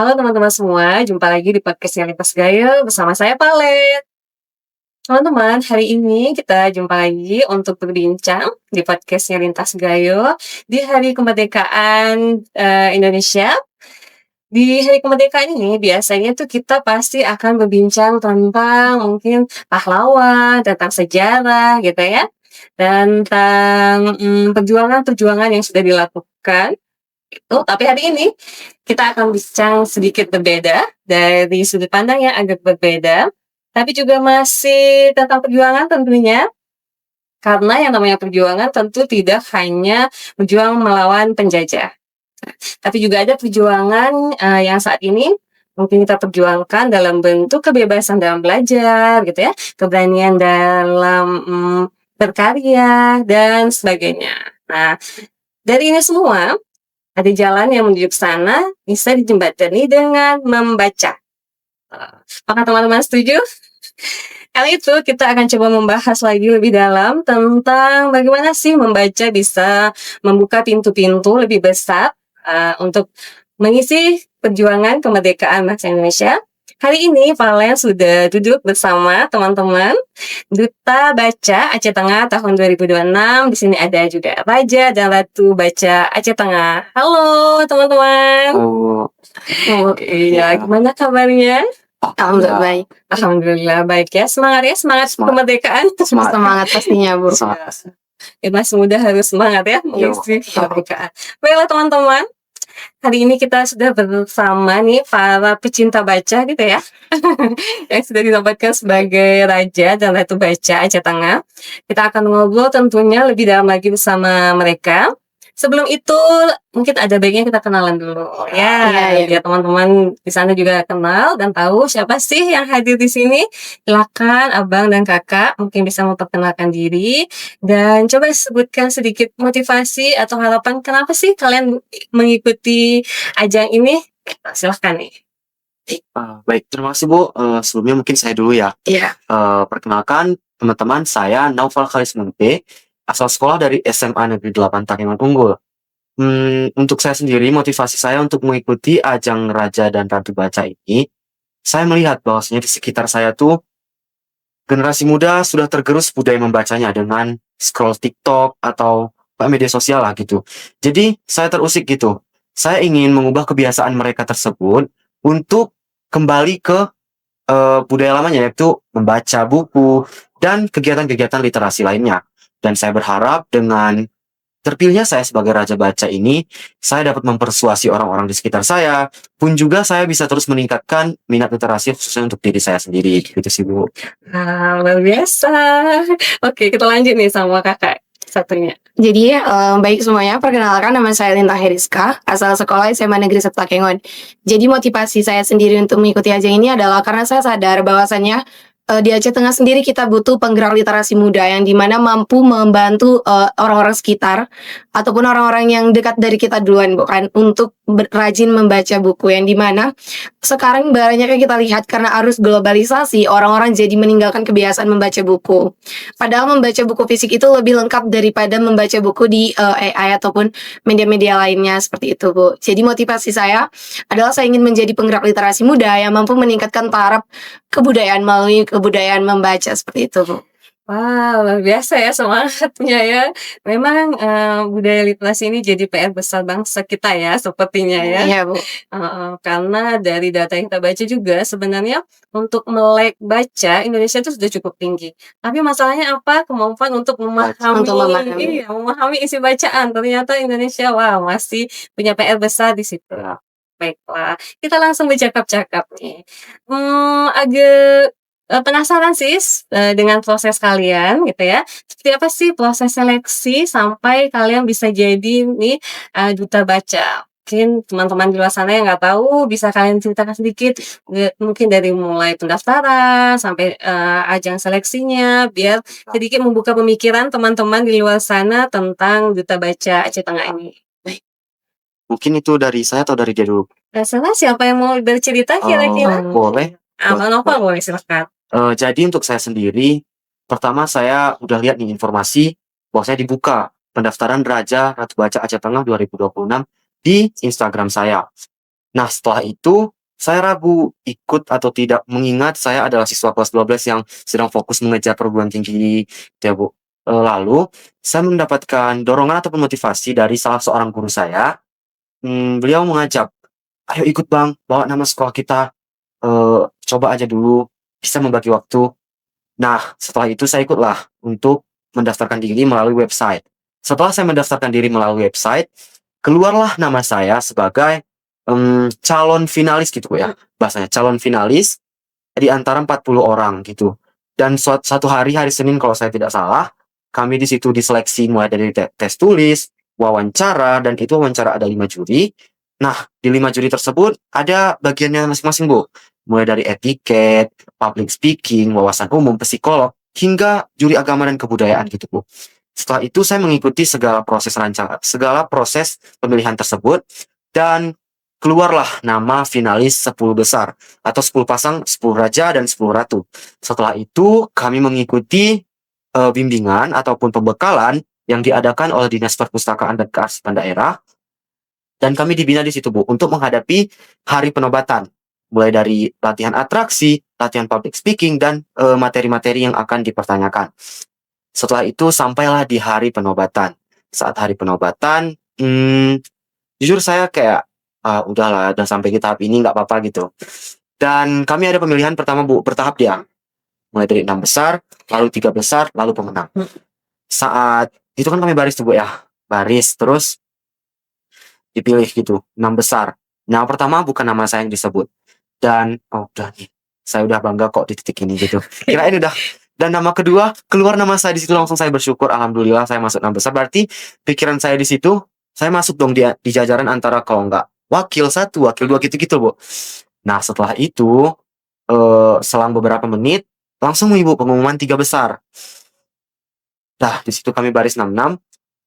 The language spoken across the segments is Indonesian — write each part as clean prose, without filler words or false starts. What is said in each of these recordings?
Halo teman-teman semua, jumpa lagi di podcast Lintas Gaya bersama saya Pale. Teman-teman, hari ini kita jumpa lagi untuk berbincang di podcast Lintas Gayo di Hari Kemerdekaan Indonesia. Di Hari Kemerdekaan ini biasanya tuh kita pasti akan berbincang tentang mungkin pahlawan, tentang sejarah gitu ya, dan tentang perjuangan-perjuangan yang sudah dilakukan itu. Tapi hari ini kita akan bincang sedikit berbeda dari sudut pandang yang agak berbeda, tapi juga masih tentang perjuangan tentunya. Karena yang namanya perjuangan tentu tidak hanya berjuang melawan penjajah, tapi juga ada perjuangan yang saat ini mungkin kita perjuangkan dalam bentuk kebebasan dalam belajar gitu ya, keberanian dalam berkarya dan sebagainya. Nah, dari ini semua ada jalan yang menuju ke sana bisa dijembatani dengan membaca. Apakah teman-teman setuju? Kali itu kita akan coba membahas lagi lebih dalam tentang bagaimana sih membaca bisa membuka pintu-pintu lebih besar untuk mengisi perjuangan kemerdekaan bangsa Indonesia. Hari ini Valen sudah duduk bersama teman-teman Duta Baca Aceh Tengah tahun 2026. Di sini ada juga Raja dan Ratu Baca Aceh Tengah. Halo teman-teman. Oh, Iya, gimana kabarnya? Alhamdulillah baik. Alhamdulillah baik ya. Semangat Semangat. kemerdekaan. Semangat pastinya, Bu. Semangat. Ya, masih muda harus semangat ya mengisi kemerdekaan. Baiklah teman-teman, hari ini kita sudah bersama nih para pecinta baca gitu ya, yang sudah dinobatkan sebagai Raja dan Ratu Baca Aceh Tengah. Kita akan ngobrol tentunya lebih dalam lagi bersama mereka. Sebelum itu mungkin ada baiknya kita kenalan dulu ya, Iya. biar teman-teman di sana juga kenal dan tahu siapa sih yang hadir di sini. Silakan abang dan kakak mungkin bisa memperkenalkan diri dan coba sebutkan sedikit motivasi atau harapan kenapa sih kalian mengikuti ajang ini. Silahkan nih. Baik, terima kasih Bu. Sebelumnya mungkin saya dulu ya. Iya. Perkenalkan teman-teman, saya Naufal Khalis Munte, asal sekolah dari SMA Negeri 8 Takengon Unggul. Untuk saya sendiri, motivasi saya untuk mengikuti ajang Raja dan Ratu Baca ini, saya melihat bahwasanya di sekitar saya tuh generasi muda sudah tergerus budaya membacanya dengan scroll TikTok atau media sosial lah gitu. Jadi saya terusik gitu. Saya ingin mengubah kebiasaan mereka tersebut untuk kembali ke budaya lamanya, yaitu membaca buku dan kegiatan-kegiatan literasi lainnya. Dan saya berharap dengan terpilihnya saya sebagai Raja Baca ini, saya dapat mempersuasi orang-orang di sekitar saya, pun juga saya bisa terus meningkatkan minat literasi khususnya untuk diri saya sendiri. Gitu sih Bu. Nah, luar biasa. Oke, kita lanjut nih sama kakak satunya. Jadi baik semuanya, perkenalkan nama saya Linta Heriska, asal sekolah SMA Negeri 1 Takengon. Jadi motivasi saya sendiri untuk mengikuti ajang ini adalah karena saya sadar bahwasannya di Aceh Tengah sendiri kita butuh penggerak literasi muda yang dimana mampu membantu orang-orang sekitar ataupun orang-orang yang dekat dari kita duluan, bukan untuk rajin membaca buku, yang dimana sekarang banyaknya kita lihat karena arus globalisasi orang-orang jadi meninggalkan kebiasaan membaca buku. Padahal membaca buku fisik itu lebih lengkap daripada membaca buku di AI ataupun media-media lainnya seperti itu, Bu. Jadi motivasi saya adalah saya ingin menjadi penggerak literasi muda yang mampu meningkatkan taraf kebudayaan melalui kebudayaan membaca seperti itu, Bu. Wow, luar biasa ya semangatnya ya. Memang budaya literasi ini jadi PR besar bangsa kita ya, sepertinya ya. Iya, Bu. Karena dari data yang kita baca juga sebenarnya untuk melek baca Indonesia itu sudah cukup tinggi. Tapi masalahnya apa? Kemampuan untuk memahami, memahami isi bacaan. Ternyata Indonesia, wow, masih punya PR besar di situ. Baiklah, kita langsung bercakap-cakap nih. Agak penasaran sih dengan proses kalian gitu ya. Seperti apa sih proses seleksi sampai kalian bisa jadi nih duta baca? Mungkin teman-teman di luar sana yang nggak tahu bisa kalian ceritakan sedikit, mungkin dari mulai pendaftaran sampai ajang seleksinya, biar sedikit membuka pemikiran teman-teman di luar sana tentang duta baca Aceh Tengah ini. Mungkin itu dari saya atau dari dia dulu? Salah, siapa yang mau bercerita kira-kira? Boleh. Bang Nova boleh, silakan. Jadi untuk saya sendiri, pertama saya udah lihat nih informasi bahwa saya dibuka pendaftaran Raja Ratu Baca Aceh Tengah 2026 di Instagram saya. Nah, setelah itu saya ragu ikut atau tidak, mengingat saya adalah siswa kelas 12 yang sedang fokus mengejar perguruan tinggi gitu ya, Bu. Lalu saya mendapatkan dorongan ataupun motivasi dari salah seorang guru saya. Beliau mengajak, "Ayo ikut Bang, bawa nama sekolah kita, coba aja dulu, bisa membagi waktu." Nah, setelah itu saya ikutlah untuk mendaftarkan diri melalui website. Setelah saya mendaftarkan diri melalui website, keluarlah nama saya sebagai, calon finalis gitu ya, bahasanya, calon finalis di antara 40 orang gitu. Dan satu hari, hari Senin kalau saya tidak salah, kami di situ diseleksi mulai dari tes tulis, wawancara, dan itu wawancara ada 5 juri. Nah, di 5 juri tersebut ada bagiannya masing-masing, Bu. Mulai dari etiket, public speaking, wawasan umum, psikolog, hingga juri agama dan kebudayaan gitu, Bu. Setelah itu saya mengikuti segala proses pemilihan tersebut, dan keluarlah nama finalis 10 besar atau 10 pasang, 10 raja dan 10 ratu. Setelah itu kami mengikuti bimbingan ataupun pembekalan yang diadakan oleh Dinas Perpustakaan dan Kearsipan Daerah, dan kami dibina di situ, Bu, untuk menghadapi hari penobatan. Mulai dari latihan atraksi, latihan public speaking, dan materi-materi yang akan dipertanyakan. Setelah itu sampailah di hari penobatan. Saat hari penobatan, jujur saya kayak, udahlah, udah sampai di tahap ini nggak apa-apa gitu. Dan kami ada pemilihan pertama, Bu, bertahap dia. Mulai dari 6 besar, lalu 3 besar, lalu pemenang. Saat itu kan kami baris tuh, Bu, ya. Baris, terus dipilih gitu, 6 besar. Nama pertama bukan nama saya yang disebut. Dan, udah nih, saya udah bangga kok di titik ini gitu. Kirain udah. Dan nama kedua, keluar nama saya di situ, langsung saya bersyukur, alhamdulillah saya masuk 6 besar. Berarti pikiran saya di situ, saya masuk dong di jajaran antara kalau nggak wakil 1, wakil 2 gitu-gitu, Bu. Nah, setelah itu, selang beberapa menit, langsung Ibu pengumuman 3 besar. Nah, di situ kami baris 66,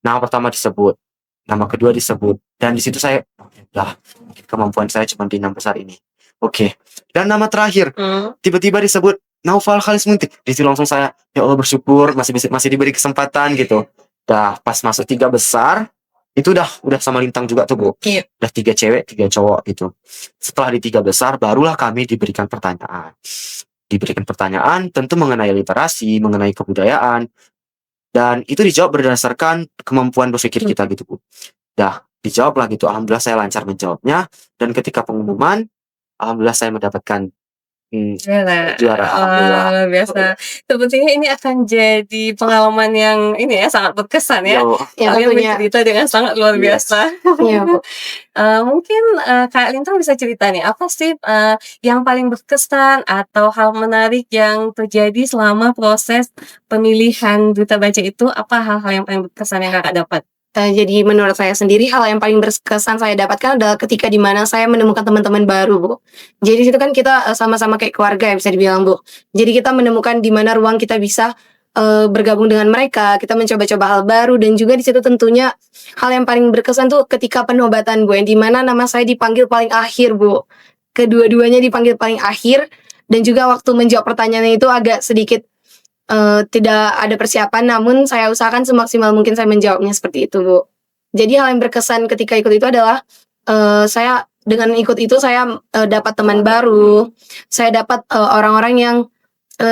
nama pertama disebut, nama kedua disebut, dan di situ saya, "Lah, kemampuan saya cuma di 6 besar ini." Oke. Dan nama terakhir, tiba-tiba disebut Naufal Khalis Munti. Di situ langsung saya, ya Allah bersyukur masih diberi kesempatan gitu. Dah pas masuk 3 besar, itu udah sama lintang juga tuh, Bu. Iya. Udah 3 cewek, 3 cowok gitu. Setelah di 3 besar, barulah kami diberikan pertanyaan. Diberikan pertanyaan tentu mengenai literasi, mengenai kebudayaan, dan itu dijawab berdasarkan kemampuan berpikir kita gitu, Bu. Dah dijawablah gitu, alhamdulillah saya lancar menjawabnya, dan ketika pengumuman, alhamdulillah saya mendapatkan juara, alhamdulillah. Luar biasa. Sepertinya ini akan jadi pengalaman yang ini ya, sangat berkesan ya. Yo, Ya Kalian tentunya. bercerita dengan sangat luar Yes. biasa. Iya, Bu. Mungkin, Kak Lintang bisa cerita nih, apa sih, yang paling berkesan atau hal menarik yang terjadi selama proses pemilihan Duta Baca itu, apa hal-hal yang paling berkesan yang Kakak dapat? Jadi menurut saya sendiri hal yang paling berkesan saya dapatkan adalah ketika di mana saya menemukan teman-teman baru, Bu. Jadi di situ kan kita, sama-sama kayak keluarga ya bisa dibilang, Bu. Jadi kita menemukan di mana ruang kita bisa, bergabung dengan mereka, kita mencoba-coba hal baru, dan juga di situ tentunya hal yang paling berkesan tuh ketika penobatan, Bu, yang di mana nama saya dipanggil paling akhir, Bu. Kedua-duanya dipanggil paling akhir, dan juga waktu menjawab pertanyaannya itu agak sedikit tidak ada persiapan, namun saya usahakan semaksimal mungkin saya menjawabnya seperti itu, Bu. Jadi hal yang berkesan ketika ikut itu adalah, saya dengan ikut itu saya, dapat teman baru, saya dapat, orang-orang yang,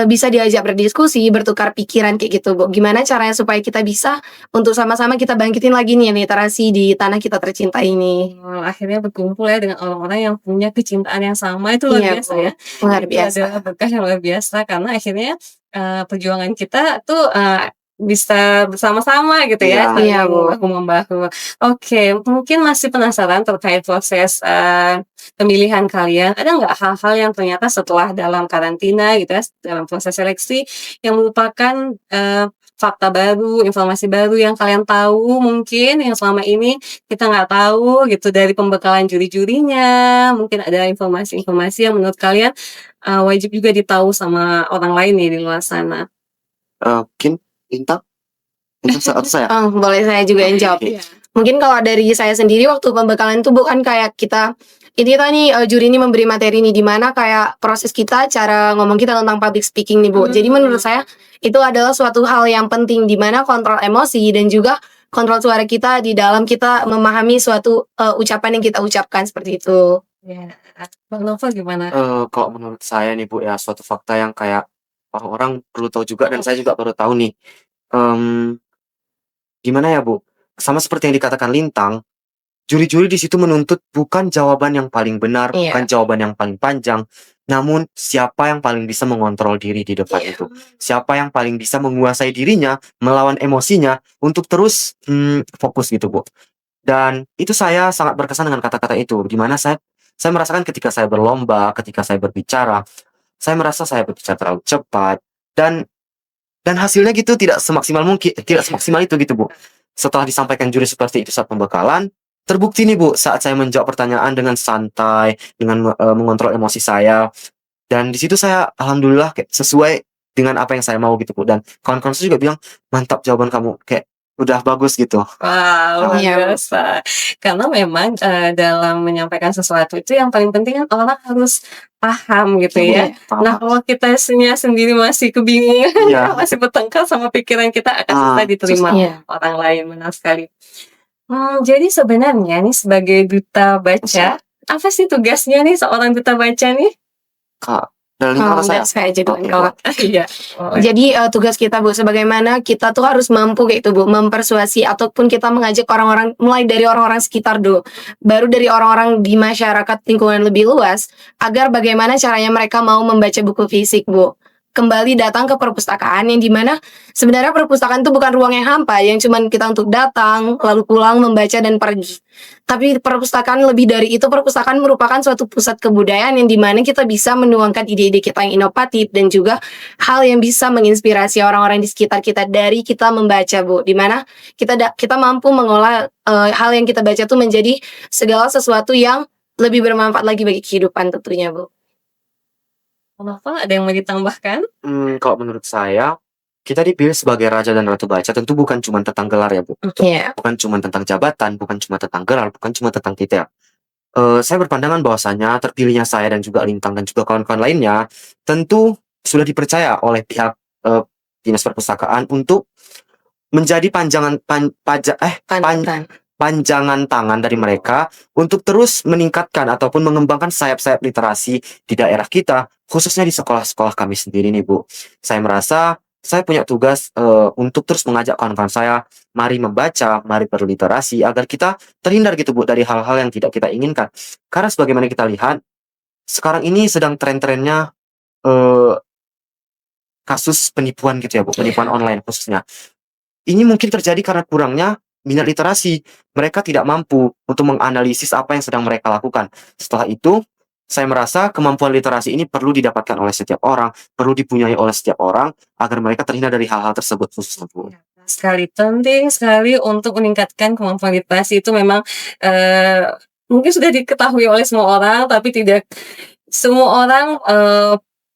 bisa diajak berdiskusi, bertukar pikiran kayak gitu, Bu. Gimana caranya supaya kita bisa untuk sama-sama kita bangkitin lagi nih literasi di tanah kita tercinta ini. Akhirnya berkumpul ya dengan orang-orang yang punya kecintaan yang sama, itu luar Iya, biasa Bu. ya. Luar Itu biasa. adalah berkah yang luar biasa karena akhirnya, perjuangan kita tuh, bisa bersama-sama gitu ya, Iya, saling Bu. bahu-membahu. Oke, mungkin masih penasaran terkait proses, pemilihan kalian, ada nggak hal-hal yang ternyata setelah dalam karantina gitu ya, dalam proses seleksi yang merupakan, fakta baru, informasi baru yang kalian tahu mungkin yang selama ini kita nggak tahu gitu dari pembekalan juri-jurinya, mungkin ada informasi-informasi yang menurut kalian, wajib juga ditahu sama orang lain nih di luar sana? Mungkin Lintang? Atau saya? Boleh saya juga yang jawab. Oke. Iya. Mungkin kalau dari saya sendiri waktu pembekalan itu bukan kayak ini kita nih, juri ini memberi materi nih, di mana kayak proses kita, cara ngomong kita tentang public speaking nih, Bu. Jadi menurut saya itu adalah suatu hal yang penting, di mana kontrol emosi dan juga kontrol suara kita di dalam kita memahami suatu, ucapan yang kita ucapkan seperti itu. Ya, Bang Nova gimana? Kalau menurut saya nih Bu ya, suatu fakta yang kayak orang-orang perlu tahu juga dan saya juga baru tahu nih. Mmm, Gimana ya Bu, sama seperti yang dikatakan Lintang, juri-juri di situ menuntut bukan jawaban yang paling benar, bukan Iya. jawaban yang paling panjang, namun siapa yang paling bisa mengontrol diri di depan Iya. itu. Siapa yang paling bisa menguasai dirinya, melawan emosinya untuk terus, fokus gitu, Bu. Dan itu saya sangat berkesan dengan kata-kata itu, di mana saya merasakan ketika saya berlomba, ketika saya berbicara, saya merasa saya berbicara terlalu cepat dan hasilnya gitu tidak semaksimal mungkin, tidak semaksimal itu gitu, Bu. Setelah disampaikan juri seperti itu saat pembekalan, terbukti nih, Bu, saat saya menjawab pertanyaan dengan santai, dengan mengontrol emosi saya, dan di situ saya alhamdulillah kayak sesuai dengan apa yang saya mau gitu, Bu, dan kawan-kawan saya juga bilang, "Mantap jawaban kamu," kayak udah bagus gitu. Wow, luar Iya, Bu. biasa. Karena memang, dalam menyampaikan sesuatu itu yang paling penting kan orang harus paham gitu ya. Iya. Nah, kalau kitanya sendiri masih kebingungan, Iya. masih bertengkar sama pikiran kita akan susah diterima Iya. orang lain, benar sekali. Jadi sebenarnya nih sebagai duta baca, apa sih tugasnya nih seorang duta baca nih? Kak, dari Lintang atau saya? Saya aja duluan Oke, kalau Kak. Iya, boleh. Jadi tugas kita Bu, sebagaimana kita tuh harus mampu kayak itu Bu, mempersuasi ataupun kita mengajak orang-orang mulai dari orang-orang sekitar dulu, baru dari orang-orang di masyarakat lingkungan lebih luas, agar bagaimana caranya mereka mau membaca buku fisik Bu. Kembali datang ke perpustakaan yang dimana sebenarnya perpustakaan itu bukan ruang yang hampa yang cuman kita untuk datang lalu pulang membaca dan pergi. Tapi perpustakaan lebih dari itu, perpustakaan merupakan suatu pusat kebudayaan yang dimana kita bisa menuangkan ide-ide kita yang inovatif dan juga hal yang bisa menginspirasi orang-orang di sekitar kita dari kita membaca, Bu. Di mana kita mampu mengolah hal yang kita baca tuh menjadi segala sesuatu yang lebih bermanfaat lagi bagi kehidupan tentunya, Bu. Nova, ada yang mau ditambahkan? Kalau menurut saya, kita dipilih sebagai raja dan ratu baca tentu bukan cuma tentang gelar ya, Bu. Iya. Bukan cuma tentang jabatan, bukan cuma tentang gelar, bukan cuma tentang titel. Saya berpandangan bahwasanya terpilihnya saya dan juga Lintang dan juga kawan-kawan lainnya, tentu sudah dipercaya oleh pihak, Dinas Perpustakaan untuk menjadi Panutan. panjangan tangan dari mereka untuk terus meningkatkan ataupun mengembangkan sayap-sayap literasi di daerah kita, khususnya di sekolah-sekolah kami sendiri nih, Bu. Saya merasa saya punya tugas, untuk terus mengajak kawan-kawan saya, mari membaca, mari berliterasi agar kita terhindar gitu, Bu, dari hal-hal yang tidak kita inginkan. Karena sebagaimana kita lihat, sekarang ini sedang tren-trennya, eee, kasus penipuan gitu ya, Bu, penipuan online khususnya. Ini mungkin terjadi karena kurangnya minat literasi. Mereka tidak mampu untuk menganalisis apa yang sedang mereka lakukan. Setelah itu, saya merasa kemampuan literasi ini perlu didapatkan oleh setiap orang, perlu dipunyai oleh setiap orang agar mereka terhindar dari hal-hal tersebut khususnya, Bu. Sekali, penting sekali untuk meningkatkan kemampuan literasi itu memang, mungkin sudah diketahui oleh semua orang, tapi tidak semua orang,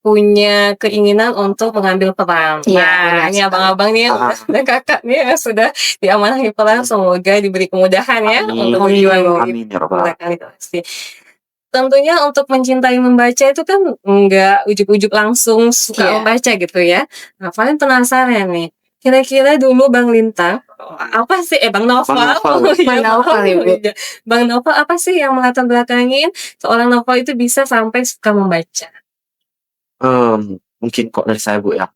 punya keinginan untuk mengambil peran. Iya, Nah, benar ini sekali. abang-abang nih dan kakak nih yang sudah diamanahi peran, semoga diberi kemudahan ya Amin. untuk berjuang di Amin ya rabbal alamin. menggunakan literasi. Tentunya untuk mencintai membaca itu kan nggak ujuk-ujuk langsung suka Iya. membaca gitu ya. Nah, paling penasaran nih, kira-kira dulu Bang Lintang, apa sih Bang Noval, Bang Noval. oh iya, Bang Noval ya, Bu. iya. Bang Noval apa sih yang melatar belakangin seorang Noval itu bisa sampai suka membaca? Mungkin kok dari saya, Bu, ya.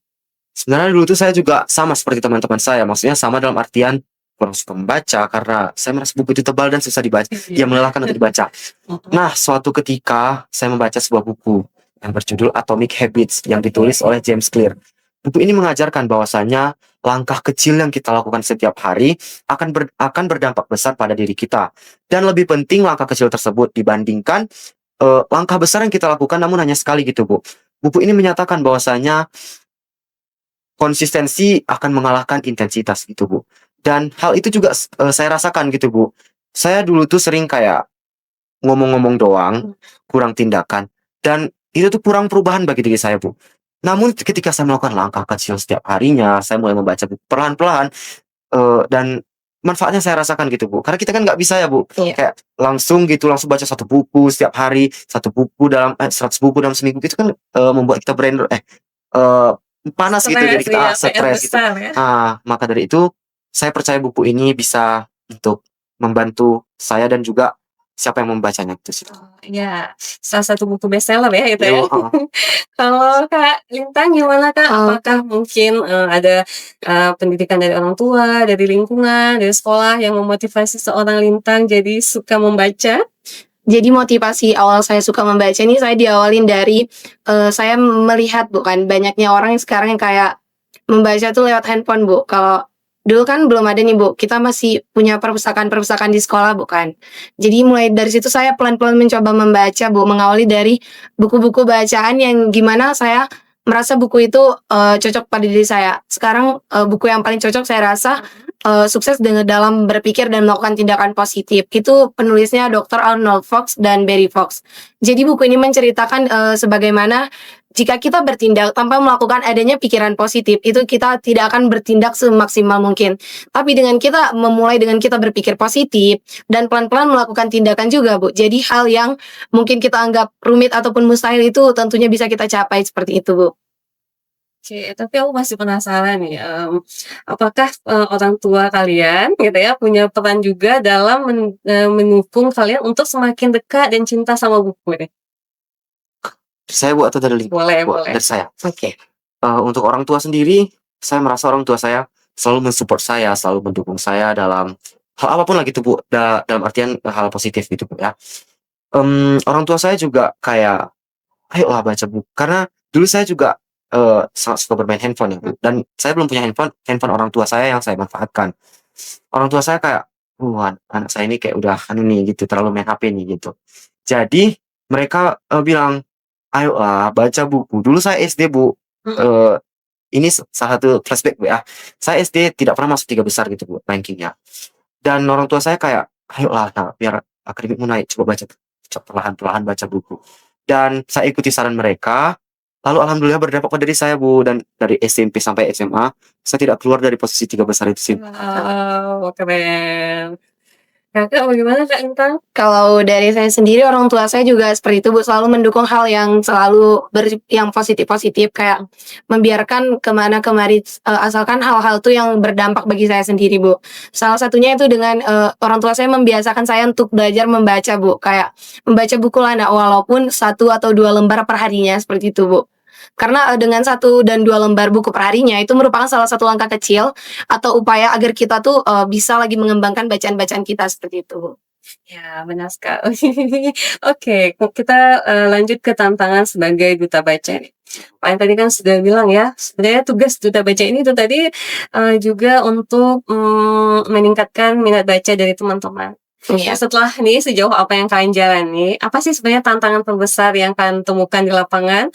Sebenarnya dulu tuh saya juga sama seperti teman-teman saya, maksudnya sama dalam artian kurang suka membaca karena saya merasa buku itu tebal dan susah dibaca, Iya. ya melelahkan untuk dibaca. Nah, suatu ketika saya membaca sebuah buku yang berjudul Atomic Habits yang ditulis oleh James Clear. Buku ini mengajarkan bahwasanya langkah kecil yang kita lakukan setiap hari akan berdampak besar pada diri kita. Dan lebih penting langkah kecil tersebut dibandingkan langkah besar yang kita lakukan namun hanya sekali gitu, Bu. Buku ini menyatakan bahwasanya konsistensi akan mengalahkan intensitas gitu, Bu. Dan hal itu juga saya rasakan gitu, Bu. Saya dulu tuh sering kayak ngomong-ngomong doang, kurang tindakan, dan itu tuh kurang perubahan bagi diri saya, Bu. Namun ketika saya melakukan langkah kecil setiap harinya, saya mulai membaca buku perlahan-pelan, dan manfaatnya saya rasakan gitu, Bu. Karena kita kan nggak bisa ya, Bu, Iya. kayak langsung gitu, langsung baca satu buku setiap hari, 100 buku dalam seminggu, itu kan membuat kita panas gitu, jadi kita stres gitu. Besar ya. Maka dari itu, saya percaya buku ini bisa untuk membantu saya dan juga siapa yang membacanya gitu sih. Oh, iya, salah satu buku bestseller ya itu ya. Iya, heeh. Kalau Kak Lintang gimana Kak? Oh. Apakah mungkin, ada, pendidikan dari orang tua, dari lingkungan, dari sekolah yang memotivasi seorang Lintang jadi suka membaca? Jadi motivasi awal saya suka membaca ini saya diawalin dari, saya melihat bukan banyaknya orang yang sekarang yang kayak membaca tuh lewat handphone, Bu. Kalau dulu kan belum ada nih, Bu, kita masih punya perpustakaan-perpustakaan di sekolah, bukan. Jadi mulai dari situ saya pelan-pelan mencoba membaca, Bu, mengawali dari buku-buku bacaan yang gimana saya merasa buku itu, cocok pada diri saya. Sekarang, buku yang paling cocok saya rasa, Sukses dengan dalam berpikir dan melakukan tindakan positif. Itu penulisnya Dr. Arnold Fox dan Barry Fox. Jadi buku ini menceritakan, sebagaimana jika kita bertindak tanpa melakukan adanya pikiran positif, itu kita tidak akan bertindak semaksimal mungkin. Tapi dengan kita memulai dengan kita berpikir positif dan pelan-pelan melakukan tindakan juga, Bu. Jadi hal yang mungkin kita anggap rumit ataupun mustahil itu tentunya bisa kita capai seperti itu, Bu. Oke, tapi aku masih penasaran nih, apakah, orang tua kalian gitu ya, punya peran juga dalam mendukung kalian untuk semakin dekat dan cinta sama buku nih? Dari saya, Bu, atau dari Boleh Bu? boleh. Dari saya. Oke. Untuk orang tua sendiri, saya merasa orang tua saya selalu mensupport saya, selalu mendukung saya dalam hal apapun lah gitu, Bu, dalam artian, hal positif gitu, Bu, ya. Orang tua saya juga kayak, "Ayolah baca buku," karena dulu saya juga, sangat suka bermain handphone ya, Bu, dan saya belum punya handphone handphone orang tua saya yang saya manfaatkan. Orang tua saya kayak, anak saya ini kayak udah anu nih gitu, terlalu main HP nih," gitu. Jadi mereka, bilang, "Ayolah baca buku." Dulu saya SD, Bu, Mhm. eee, ini salah satu flashback, Bu, ya. Saya SD tidak pernah masuk 3 besar gitu, Bu, rankingnya. Dan orang tua saya kayak, "Ayolah Nak, biar akademikmu naik, coba baca perlahan-perlahan baca buku." Dan saya ikuti saran mereka, lalu alhamdulillah berdampak pada diri saya, Bu, dan dari SMP sampai SMA, saya tidak keluar dari posisi 3 besar itu sih. Wow, keren. Kakak bagaimana Kak Intan? Kalau dari saya sendiri, orang tua saya juga seperti itu, Bu, selalu mendukung hal yang selalu yang positif-positif, kayak membiarkan kemana kemari, asalkan hal-hal tuh yang berdampak bagi saya sendiri, Bu. Salah satunya itu dengan, orang tua saya membiasakan saya untuk belajar membaca, Bu, kayak membaca buku lah, Nak, walaupun 1 atau 2 lembar per harinya, seperti itu, Bu. Karena, dengan 1 dan 2 lembar buku per harinya itu merupakan salah satu langkah kecil atau upaya agar kita tuh, bisa lagi mengembangkan bacaan-bacaan kita, seperti itu, Bu. Ya, benar sekali. Oke, kita, lanjut ke tantangan sebagai duta baca nih. Pak yang tadi kan sudah bilang ya, sebenarnya tugas duta baca ini tuh tadi, juga untuk, meningkatkan minat baca dari teman-teman. Nah, Iya. setelah nih sejauh apa yang kalian jalani, apa sih sebenarnya tantangan terbesar yang kalian temukan di lapangan,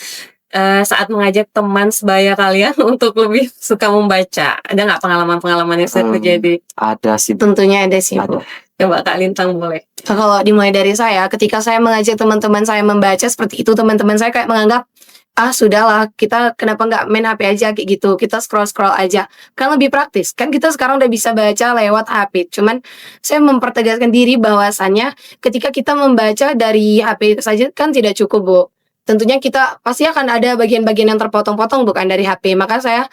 saat mengajak teman sebaya kalian untuk lebih suka membaca? Ada nggak pengalaman-pengalaman yang sudah terjadi? Ada sih, Bu, Tentunya ada sih, Bu. ada. Coba Kak Lintang boleh. Kalau dimulai dari saya, ketika saya mengajak teman-teman saya membaca seperti itu, teman-teman saya kayak menganggap, "Ah, sudahlah, kita kenapa nggak main HP aja kayak gitu, kita scroll-scroll aja, kan lebih praktis, kan kita sekarang udah bisa baca lewat HP." Cuman saya mempertegaskan diri bahwasannya ketika kita membaca dari HP saja kan tidak cukup, Bu. Tentunya kita pasti akan ada bagian-bagian yang terpotong-potong bukan dari HP. Maka saya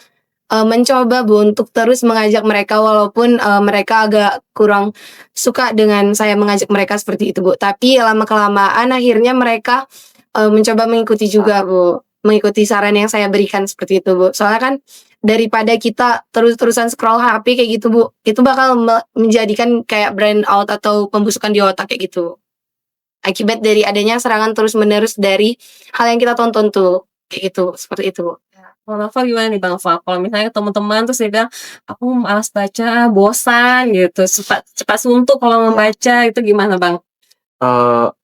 mencoba, Bu, untuk terus mengajak mereka walaupun, mereka agak kurang suka dengan saya mengajak mereka seperti itu, Bu. Tapi lama-kelamaan akhirnya mereka, mencoba mengikuti juga, Bu. Mengikuti saran yang saya berikan seperti itu, Bu. Soalnya kan daripada kita terus-terusan scroll HP kayak gitu, Bu, itu bakal menjadikan kayak brain out atau pembusukan di otak kayak gitu. Akibat dari adanya serangan terus-menerus dari hal yang kita tonton tuh, kayak gitu, seperti itu, Bu. Kalau Nafa gimana nih Bang Fa? Kalau misalnya teman-teman terus dia bilang, "Aku malas baca, bosan," gitu, cepat cepat suntuk kalau membaca, itu gimana Bang?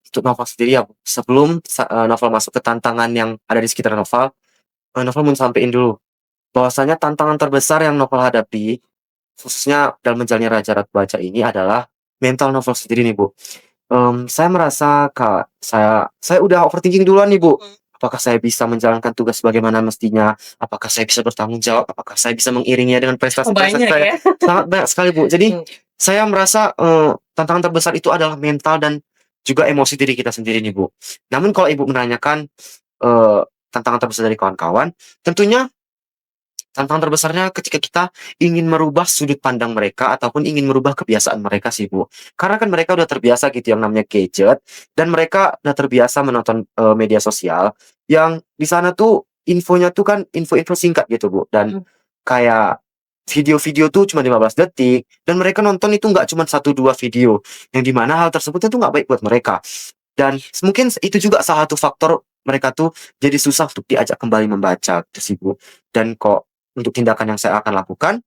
Untuk novel sendiri ya, Bu, sebelum novel masuk ke tantangan yang ada di sekitar novel, novel mau sampein dulu bahwasanya tantangan terbesar yang novel hadapi, khususnya dalam menjalani Raja Ratu Baca ini adalah mental novel sendiri nih, Bu. Saya merasa saya udah overthinking duluan nih, Bu. Apakah saya bisa menjalankan tugas sebagaimana mestinya? Apakah saya bisa bertanggung jawab? Apakah saya bisa mengiringinya dengan Oh, prestasi-prestasi banyak saya? ya? Sangat banyak sekali, Bu. Jadi, saya merasa, tantangan terbesar itu adalah mental dan juga emosi diri kita sendiri nih, Bu. Namun kalau Ibu menanyakan, tantangan terbesar dari kawan-kawan, tentunya tantangan terbesarnya ketika kita ingin merubah sudut pandang mereka ataupun ingin merubah kebiasaan mereka sih, Bu. Karena kan mereka udah terbiasa gitu yang namanya gadget dan mereka udah terbiasa menonton, media sosial yang di sana tuh infonya tuh kan info-info singkat gitu, Bu, dan Mhm. kayak video-video tuh cuma 15 detik dan mereka nonton itu nggak cuma satu 2 video, yang di mana hal tersebut itu nggak baik buat mereka. Dan mungkin itu juga salah satu faktor mereka tuh jadi susah untuk diajak kembali membaca gitu sih, Bu. Dan kok untuk tindakan yang saya akan lakukan,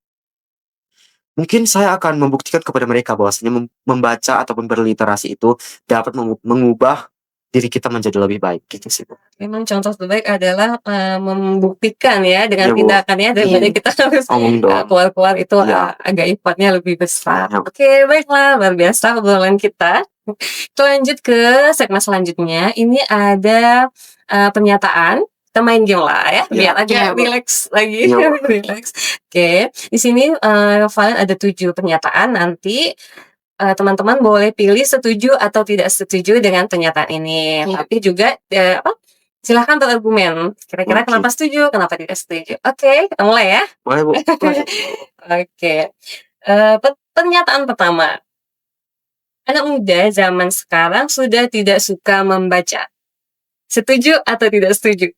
mungkin saya akan membuktikan kepada mereka bahwasanya membaca ataupun berliterasi itu dapat mengubah diri kita menjadi lebih baik gitu sih, Bu. Memang contoh terbaik adalah, membuktikan ya dengan Iya, Bu. tindakannya daripada Iya. kita harus, Ngomong dong. keluar-keluar itu, Iya. agak effortnya lebih besar. Iya, Bu. Oke, baiklah, luar biasa obrolan kita. Kita lanjut ke segmen selanjutnya. Ini ada, pernyataan, kita main game lah ya, Iya. biar agak Iya, Bu. rileks lagi, Iya, Bu. rileks. Oke, di sini, Valen ada 7 pernyataan, nanti, teman-teman boleh pilih setuju atau tidak setuju dengan pernyataan ini. Iya. Tapi juga, silahkan berargumen, kira-kira Oke. kenapa setuju, kenapa tidak setuju. Oke, kita mulai ya. Boleh, Bu. Boleh. Oke, pernyataan pertama, anak muda zaman sekarang sudah tidak suka membaca. Setuju atau tidak setuju?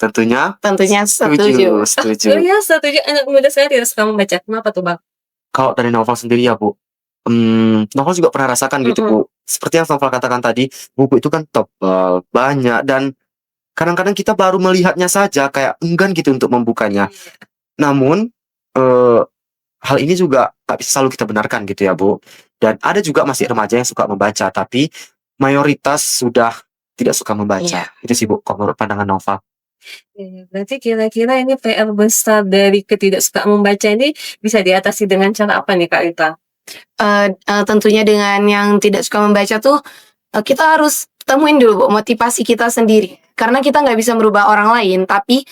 Tentunya Tentunya setuju. Oh setuju. ya, setuju, anak muda sekarang tidak suka membaca. Kenapa tuh, Bang? Kalau dari novel sendiri ya, Bu, novel juga pernah rasakan gitu, Mhm. Bu. Seperti yang novel katakan tadi, buku itu kan tebal, banyak, dan kadang-kadang kita baru melihatnya saja kayak enggan gitu untuk membukanya. Namun, hal ini juga nggak bisa selalu kita benarkan gitu ya, Bu. Dan ada juga masih remaja yang suka membaca, tapi mayoritas sudah tidak suka membaca. Iya. Itu sih, Bu, kalau menurut pandangan novel. Iya, berarti kira-kira ini PR besar dari ketidaksukaan membaca ini bisa diatasi dengan cara apa nih, Kak Rita? Tentunya dengan yang tidak suka membaca tuh, kita harus temuin dulu, Bu, motivasi kita sendiri. Karena kita nggak bisa merubah orang lain, tapi,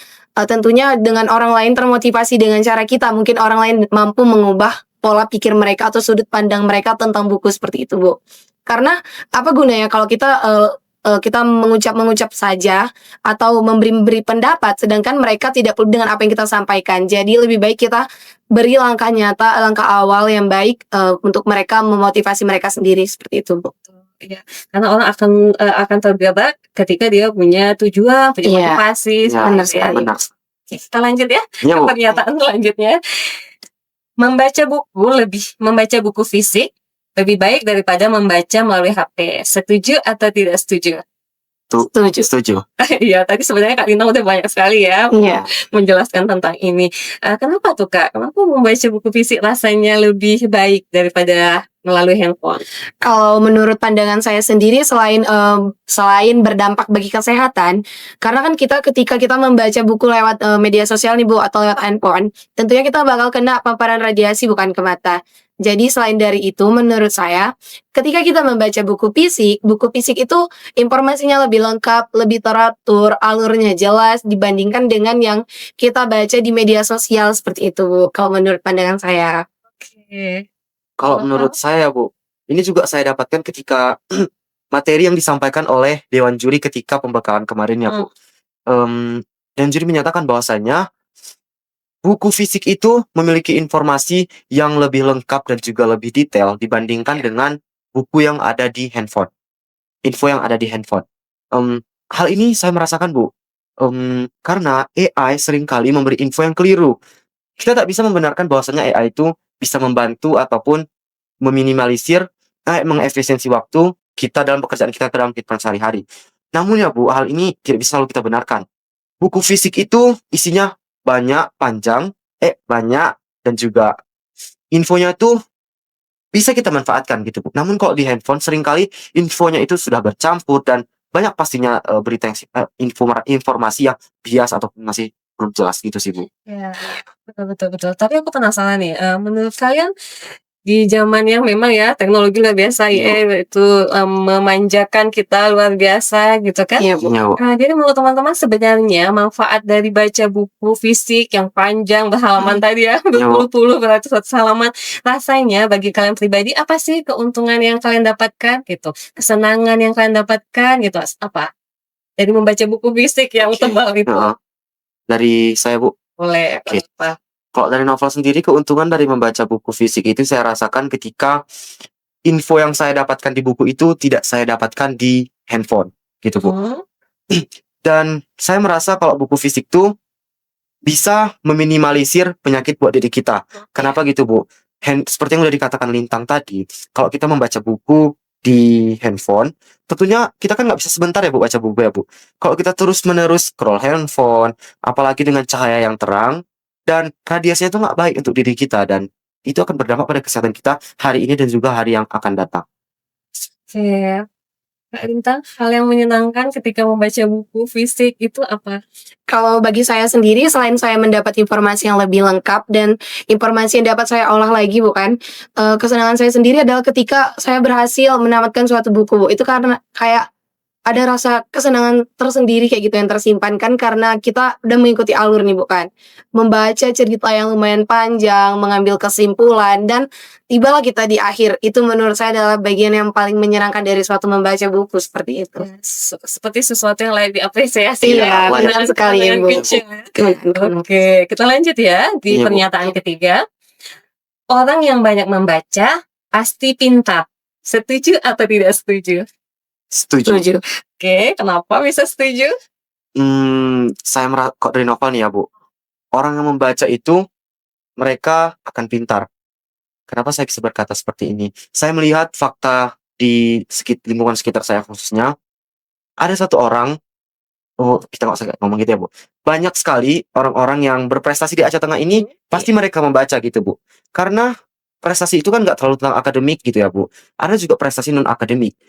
tentunya dengan orang lain termotivasi dengan cara kita, mungkin orang lain mampu mengubah pola pikir mereka atau sudut pandang mereka tentang buku seperti itu, Bu. Karena apa gunanya kalau kita mengucap-mengucap saja atau memberi pendapat, sedangkan mereka tidak peduli dengan apa yang kita sampaikan. Jadi lebih baik kita beri langkah nyata, langkah awal yang baik, untuk mereka memotivasi mereka sendiri, seperti itu, Bu. Iya, karena orang akan tergerak ketika dia punya tujuan, punya Iya. motivasi, Ya, benar seperti itu ya. sekali. benar. Oke, kita lanjut ya Iya, ke Bu. pernyataan selanjutnya. Membaca buku fisik lebih baik daripada membaca melalui HP. Setuju atau tidak setuju? Setuju. Setuju. Iya, tadi sebenarnya Kak Lina udah banyak sekali ya Iya. menjelaskan tentang ini. Kenapa tuh, Kak? Kenapa membaca buku fisik rasanya lebih baik daripada melalui handphone? Kalau menurut pandangan saya sendiri selain berdampak bagi kesehatan, karena kan ketika kita membaca buku lewat, media sosial nih, Bu, atau lewat handphone, tentunya kita bakal kena paparan radiasi bukan ke mata. Jadi selain dari itu menurut saya, ketika kita membaca buku fisik itu informasinya lebih lengkap, lebih teratur, alurnya jelas dibandingkan dengan yang kita baca di media sosial seperti itu, Bu, kalau menurut pandangan saya. Oke. Kalau menurut saya, Bu, ini juga saya dapatkan ketika materi yang disampaikan oleh Dewan Juri ketika pembekalan kemarin ya, Bu. Dewan Juri menyatakan bahwasanya buku fisik itu memiliki informasi yang lebih lengkap dan juga lebih detail dibandingkan dengan buku yang ada di handphone. Info yang ada di handphone. Hal ini saya merasakan, Bu, karena AI seringkali memberi info yang keliru. Kita tak bisa membenarkan bahwasanya AI itu bisa membantu ataupun meminimalisir, mengefisiensi waktu kita dalam pekerjaan kita dalam kehidupan sehari-hari. Namun ya, Bu, hal ini tidak bisa selalu kita benarkan. Buku fisik itu isinya panjang, banyak, dan juga infonya tuh bisa kita manfaatkan gitu, Bu. Namun kalau di handphone seringkali infonya itu sudah bercampur dan banyak pastinya, berita yang informasi yang bias ataupun masih belum jelas gitu sih, Bu. Ya, betul. Tapi aku penasaran nih, menurut kalian di zaman yang memang ya teknologi luar biasa ya, itu memanjakan kita luar biasa gitu kan. Iya, Bu. Iya, Bu. Jadi menurut teman-teman sebenarnya manfaat dari baca buku fisik yang panjang berhalaman tadi ya, berpuluh-puluh beratus-ratus halaman, rasanya bagi kalian pribadi apa sih keuntungan yang kalian dapatkan gitu? Kesenangan yang kalian dapatkan gitu, apa? Dari membaca buku fisik yang tebal itu. Heeh. Dari saya, Bu, Boleh, Oke. kenapa? Kalau dari novel sendiri, keuntungan dari membaca buku fisik itu saya rasakan ketika info yang saya dapatkan di buku itu tidak saya dapatkan di handphone, gitu, Bu. Mhm. Dan saya merasa kalau buku fisik tuh bisa meminimalisir penyakit buat diri kita. Kenapa gitu, Bu? Seperti yang udah dikatakan Lintang tadi, kalau kita membaca buku di handphone, tentunya kita kan nggak bisa sebentar ya, Bu, baca buku ya, Bu. Kalau kita terus-menerus scroll handphone, apalagi dengan cahaya yang terang, dan radiasinya itu nggak baik untuk diri kita, dan itu akan berdampak pada kesehatan kita hari ini dan juga hari yang akan datang. Oke. Kak Lintang, hal yang menyenangkan ketika membaca buku fisik itu apa? Kalau bagi saya sendiri, selain saya mendapat informasi yang lebih lengkap dan informasi yang dapat saya olah lagi, bukan, kesenangan saya sendiri adalah ketika saya berhasil menamatkan suatu buku, Bu. Itu karena kayak ada rasa kesenangan tersendiri kayak gitu yang tersimpan kan karena kita udah mengikuti alur nih, bukan, membaca cerita yang lumayan panjang, mengambil kesimpulan, dan tibalah kita di akhir. Itu menurut saya adalah bagian yang paling menyenangkan dari suatu membaca buku, seperti itu. Ya, seperti sesuatu yang layak diapresiasi Iya, ya, benar sekali, dengan Bu. kecil ya. Oke, kita lanjut ya di Iya, Bu. pernyataan ketiga. Orang yang banyak membaca pasti pintar. Setuju atau tidak setuju? Setuju. Setuju. Oke, kenapa bisa setuju? Saya kok dari novel nih ya, Bu. Orang yang membaca itu mereka akan pintar. Kenapa saya bisa berkata seperti ini? Saya melihat fakta di lingkungan sekitar saya khususnya, ada satu orang, kita nggak usah ngomong gitu ya, Bu. Banyak sekali orang-orang yang berprestasi di Aceh Tengah ini, pasti mereka membaca gitu, Bu. Karena prestasi itu kan nggak terlalu tentang akademik gitu ya, Bu. Ada juga prestasi non-akademik.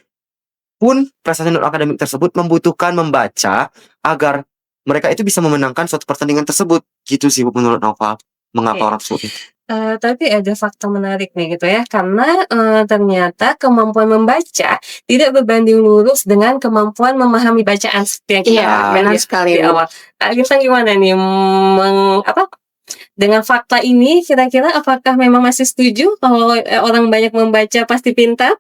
Pun prestasi non-akademik tersebut membutuhkan membaca agar mereka itu bisa memenangkan suatu pertandingan tersebut. Gitu sih, Bu, menurut novel. Mengapa Oke. orang tersebut Tapi ada fakta menarik nih gitu ya, karena, ternyata kemampuan membaca tidak berbanding lurus dengan kemampuan memahami bacaan seperti yang kita Iya, bahas benar ya sekali, di Bu. awal. Kak Lintang gimana nih dengan fakta ini kira-kira apakah memang masih setuju kalau, orang banyak membaca pasti pintar?